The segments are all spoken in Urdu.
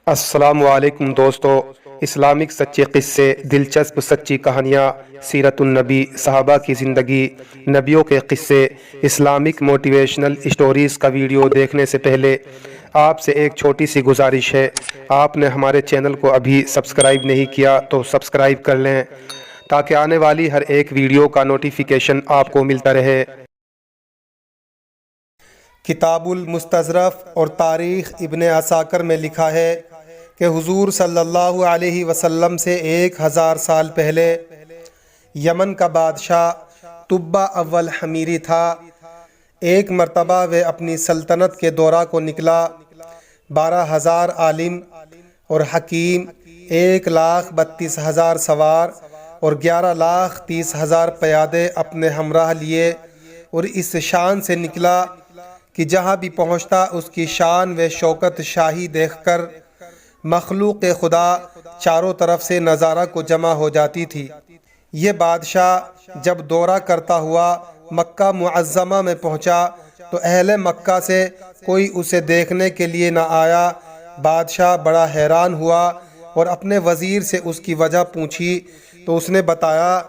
السلام علیکم دوستو، اسلامک سچے قصے، دلچسپ سچی کہانیاں، سیرت النبی، صحابہ کی زندگی، نبیوں کے قصے، اسلامک موٹیویشنل اسٹوریز کا ویڈیو دیکھنے سے پہلے آپ سے ایک چھوٹی سی گزارش ہے۔ آپ نے ہمارے چینل کو ابھی سبسکرائب نہیں کیا تو سبسکرائب کر لیں تاکہ آنے والی ہر ایک ویڈیو کا نوٹیفیکیشن آپ کو ملتا رہے۔ کتاب المستظرف اور تاریخ ابن عساکر میں لکھا ہے کہ حضور صلی اللہ علیہ وسلم سے 1000 سال پہلے یمن کا بادشاہ طبہ اول حمیری تھا۔ ایک مرتبہ وہ اپنی سلطنت کے دورہ کو نکلا۔ 12,000 عالم اور حکیم، 1,32,000 سوار اور 11,30,000 پیادے اپنے ہمراہ لیے، اور اس شان سے نکلا کہ جہاں بھی پہنچتا اس کی شان و شوکت شاہی دیکھ کر مخلوق خدا چاروں طرف سے نظارہ کو جمع ہو جاتی تھی۔ یہ بادشاہ جب دورہ کرتا ہوا مکہ معظمہ میں پہنچا تو اہل مکہ سے کوئی اسے دیکھنے کے لیے نہ آیا۔ بادشاہ بڑا حیران ہوا اور اپنے وزیر سے اس کی وجہ پوچھی تو اس نے بتایا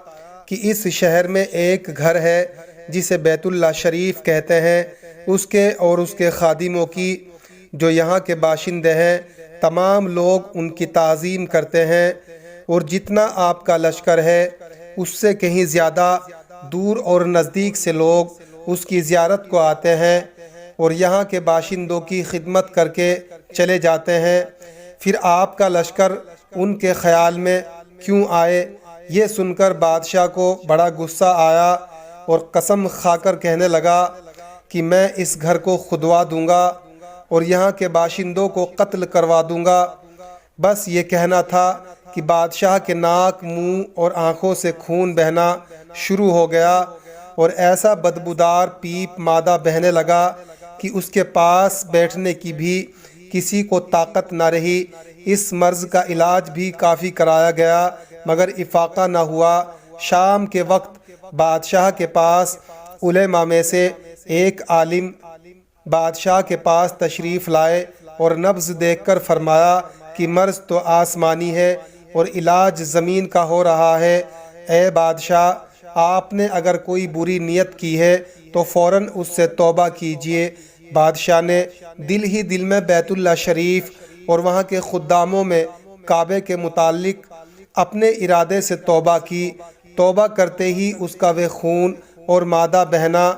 کہ اس شہر میں ایک گھر ہے جسے بیت اللہ شریف کہتے ہیں، اس کے اور اس کے خادموں کی، جو یہاں کے باشندے ہیں، تمام لوگ ان کی تعظیم کرتے ہیں، اور جتنا آپ کا لشکر ہے اس سے کہیں زیادہ دور اور نزدیک سے لوگ اس کی زیارت کو آتے ہیں اور یہاں کے باشندوں کی خدمت کر کے چلے جاتے ہیں۔ پھر آپ کا لشکر ان کے خیال میں کیوں آئے؟ یہ سن کر بادشاہ کو بڑا غصہ آیا اور قسم کھا کر کہنے لگا کہ میں اس گھر کو کھدوا دوں گا اور یہاں کے باشندوں کو قتل کروا دوں گا۔ بس یہ کہنا تھا کہ بادشاہ کے ناک، منہ اور آنکھوں سے خون بہنا شروع ہو گیا اور ایسا بدبودار پیپ مادہ بہنے لگا کہ اس کے پاس بیٹھنے کی بھی کسی کو طاقت نہ رہی۔ اس مرض کا علاج بھی کافی کرایا گیا مگر افاقہ نہ ہوا۔ شام کے وقت بادشاہ کے پاس علماء میں سے ایک عالم بادشاہ کے پاس تشریف لائے اور نبض دیکھ کر فرمایا کہ مرض تو آسمانی ہے اور علاج زمین کا ہو رہا ہے۔ اے بادشاہ، آپ نے اگر کوئی بری نیت کی ہے تو فوراً اس سے توبہ کیجیے۔ بادشاہ نے دل ہی دل میں بیت اللہ شریف اور وہاں کے خداموں میں کعبے کے متعلق اپنے ارادے سے توبہ کی۔ توبہ کرتے ہی اس کا وہ خون اور مادہ بہنا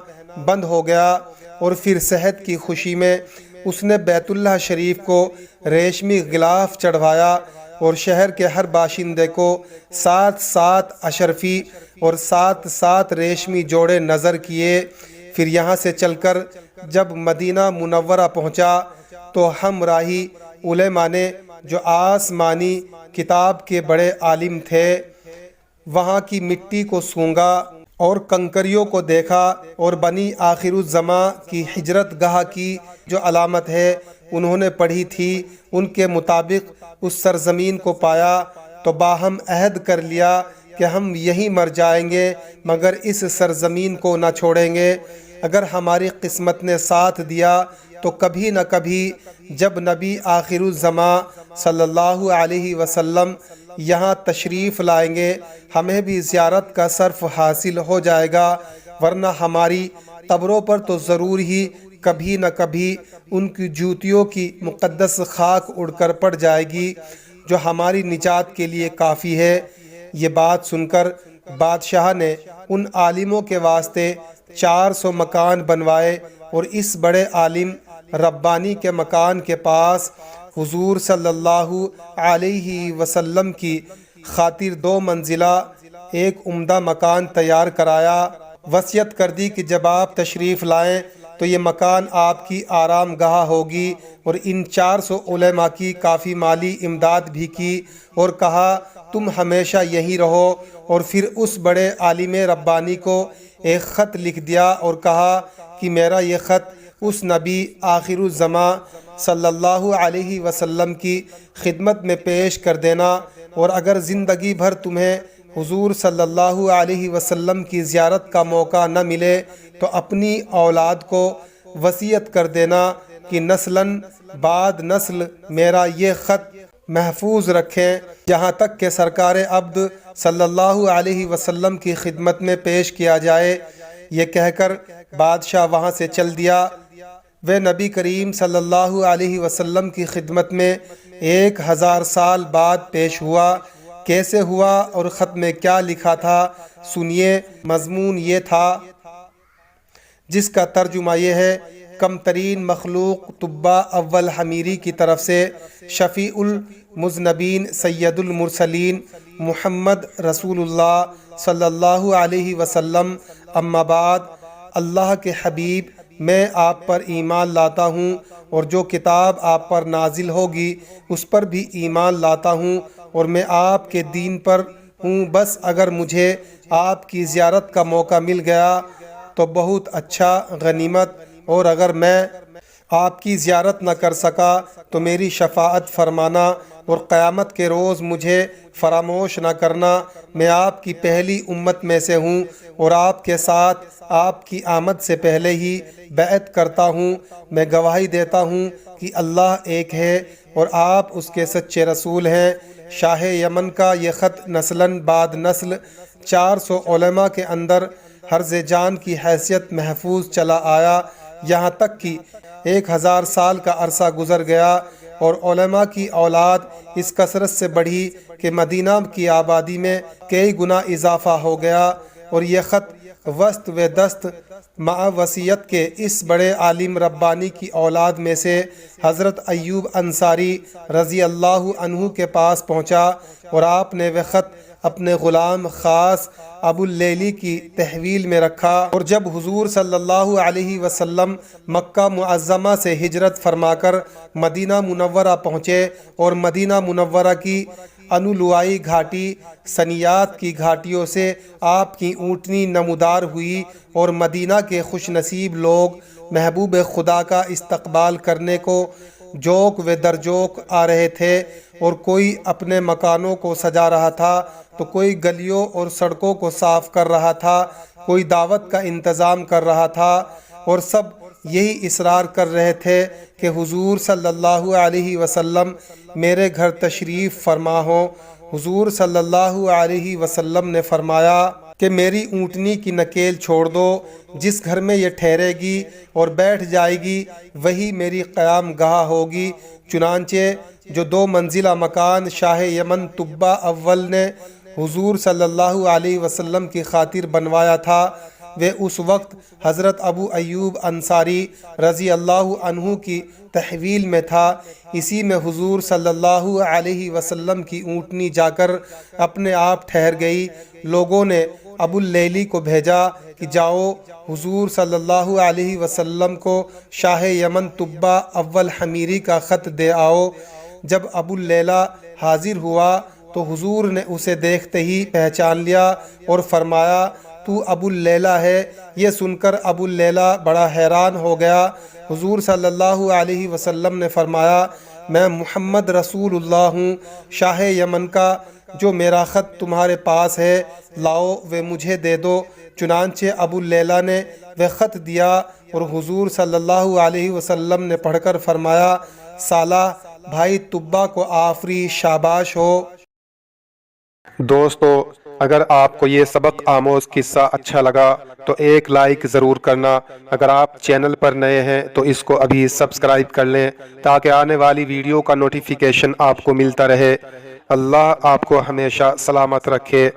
بند ہو گیا اور پھر صحت کی خوشی میں اس نے بیت اللہ شریف کو ریشمی غلاف چڑھوایا اور شہر کے ہر باشندے کو 7 اشرفی اور 7 ریشمی جوڑے نظر کیے۔ پھر یہاں سے چل کر جب مدینہ منورہ پہنچا تو ہمراہی علماء نے، جو آسمانی کتاب کے بڑے عالم تھے، وہاں کی مٹی کو سونگھا اور کنکریوں کو دیکھا اور بنی آخر الزماں کی ہجرت گاہ کی جو علامت ہے انہوں نے پڑھی تھی، ان کے مطابق اس سرزمین کو پایا تو باہم عہد کر لیا کہ ہم یہیں مر جائیں گے مگر اس سرزمین کو نہ چھوڑیں گے۔ اگر ہماری قسمت نے ساتھ دیا تو کبھی نہ کبھی جب نبی آخر الزماں صلی اللہ علیہ وسلم یہاں تشریف لائیں گے ہمیں بھی زیارت کا شرف حاصل ہو جائے گا، ورنہ ہماری قبروں پر تو ضرور ہی کبھی نہ کبھی ان کی جوتیوں کی مقدس خاک اڑ کر پڑ جائے گی، جو ہماری نجات کے لیے کافی ہے۔ یہ بات سن کر بادشاہ نے ان عالموں کے واسطے 400 مکان بنوائے اور اس بڑے عالم ربانی کے مکان کے پاس حضور صلی اللہ علیہ وسلم کی خاطر 2 منزلہ ایک عمدہ مکان تیار کرایا۔ وصیت کر دی کہ جب آپ تشریف لائیں تو یہ مکان آپ کی آرام گاہ ہوگی، اور ان 400 علماء کی کافی مالی امداد بھی کی اور کہا تم ہمیشہ یہیں رہو، اور پھر اس بڑے عالم ربانی کو ایک خط لکھ دیا اور کہا کہ میرا یہ خط اس نبی آخر الزماں صلی اللہ علیہ وسلم کی خدمت میں پیش کر دینا، اور اگر زندگی بھر تمہیں حضور صلی اللہ علیہ وسلم کی زیارت کا موقع نہ ملے تو اپنی اولاد کو وصیت کر دینا کہ نسلاً بعد نسل میرا یہ خط محفوظ رکھیں، جہاں تک کہ سرکار عبد صلی اللہ علیہ وسلم کی خدمت میں پیش کیا جائے۔ یہ کہہ کر بادشاہ وہاں سے چل دیا۔ وہ نبی کریم صلی اللہ علیہ وسلم کی خدمت میں 1000 سال بعد پیش ہوا۔ کیسے ہوا اور خط میں کیا لکھا تھا سنیے۔ مضمون یہ تھا جس کا ترجمہ یہ ہے: کم ترین مخلوق طبہ اول حمیری کی طرف سے شفیع المذنبین سید المرسلین محمد رسول اللہ صلی اللہ علیہ وسلم، اما بعد، اللہ کے حبیب، میں آپ پر ایمان لاتا ہوں اور جو کتاب آپ پر نازل ہوگی اس پر بھی ایمان لاتا ہوں، اور میں آپ کے دین پر ہوں۔ بس اگر مجھے آپ کی زیارت کا موقع مل گیا تو بہت اچھا، غنیمت، اور اگر میں آپ کی زیارت نہ کر سکا تو میری شفاعت فرمانا اور قیامت کے روز مجھے فراموش نہ کرنا۔ میں آپ کی پہلی امت میں سے ہوں اور آپ کے ساتھ آپ کی آمد سے پہلے ہی بیعت کرتا ہوں۔ میں گواہی دیتا ہوں کہ اللہ ایک ہے اور آپ اس کے سچے رسول ہیں۔ شاہ یمن کا یہ خط نسلاً بعد نسل 400 علماء کے اندر حرز جان کی حیثیت محفوظ چلا آیا، یہاں تک کہ 1000 سال کا عرصہ گزر گیا اور علماء کی اولاد اس کثرت سے بڑھی کہ مدینہ کی آبادی میں کئی گنا اضافہ ہو گیا، اور یہ خط وسط و دست مع وصیت کے اس بڑے عالم ربانی کی اولاد میں سے حضرت ایوب انصاری رضی اللہ عنہ کے پاس پہنچا، اور آپ نے وہ خط اپنے غلام خاص ابو اللیلی کی تحویل میں رکھا۔ اور جب حضور صلی اللہ علیہ وسلم مکہ معظمہ سے ہجرت فرما کر مدینہ منورہ پہنچے اور مدینہ منورہ کی انولوائی گھاٹی سنیات کی گھاٹیوں سے آپ کی اونٹنی نمودار ہوئی، اور مدینہ کے خوش نصیب لوگ محبوب خدا کا استقبال کرنے کو جوک و درجوک آ رہے تھے، اور کوئی اپنے مکانوں کو سجا رہا تھا تو کوئی گلیوں اور سڑکوں کو صاف کر رہا تھا، کوئی دعوت کا انتظام کر رہا تھا، اور سب یہی اصرار کر رہے تھے کہ حضور صلی اللہ علیہ وسلم میرے گھر تشریف فرما ہو۔ حضور صلی اللہ علیہ وسلم نے فرمایا کہ میری اونٹنی کی نکیل چھوڑ دو، جس گھر میں یہ ٹھہرے گی اور بیٹھ جائے گی وہی میری قیام گاہ ہوگی۔ چنانچہ جو 2 منزلہ مکان شاہ یمن طبہ اول نے حضور صلی اللہ علیہ وسلم کی خاطر بنوایا تھا، وہ اس وقت حضرت ابو ایوب انصاری رضی اللہ عنہ کی تحویل میں تھا۔ اسی میں حضور صلی اللہ علیہ وسلم کی اونٹنی جا کر اپنے آپ ٹھہر گئی۔ لوگوں نے ابو اللیلی کو بھیجا کہ جاؤ حضور صلی اللہ علیہ وسلم کو شاہ یمن طبہ اول حمیری کا خط دے آؤ۔ جب ابو اللیلہ حاضر ہوا تو حضور نے اسے دیکھتے ہی پہچان لیا اور فرمایا تو ابو اللیلہ ہے۔ یہ سن کر ابو اللیلہ بڑا حیران ہو گیا۔ حضور صلی اللہ علیہ وسلم نے فرمایا میں محمد رسول اللہ ہوں، شاہ یمن کا، جو میرا خط تمہارے پاس ہے لاؤ وہ مجھے دے دو۔ چنانچہ ابو اللیلہ نے وہ خط دیا اور حضور صلی اللہ علیہ وسلم نے پڑھ کر فرمایا صالح بھائی طبہ کو آفری شاباش ہو۔ دوستو، اگر آپ کو یہ سبق آموز قصہ اچھا لگا تو ایک لائک ضرور کرنا۔ اگر آپ چینل پر نئے ہیں تو اس کو ابھی سبسکرائب کر لیں تاکہ آنے والی ویڈیو کا نوٹیفیکیشن آپ کو ملتا رہے۔ اللہ آپ کو ہمیشہ سلامت رکھے۔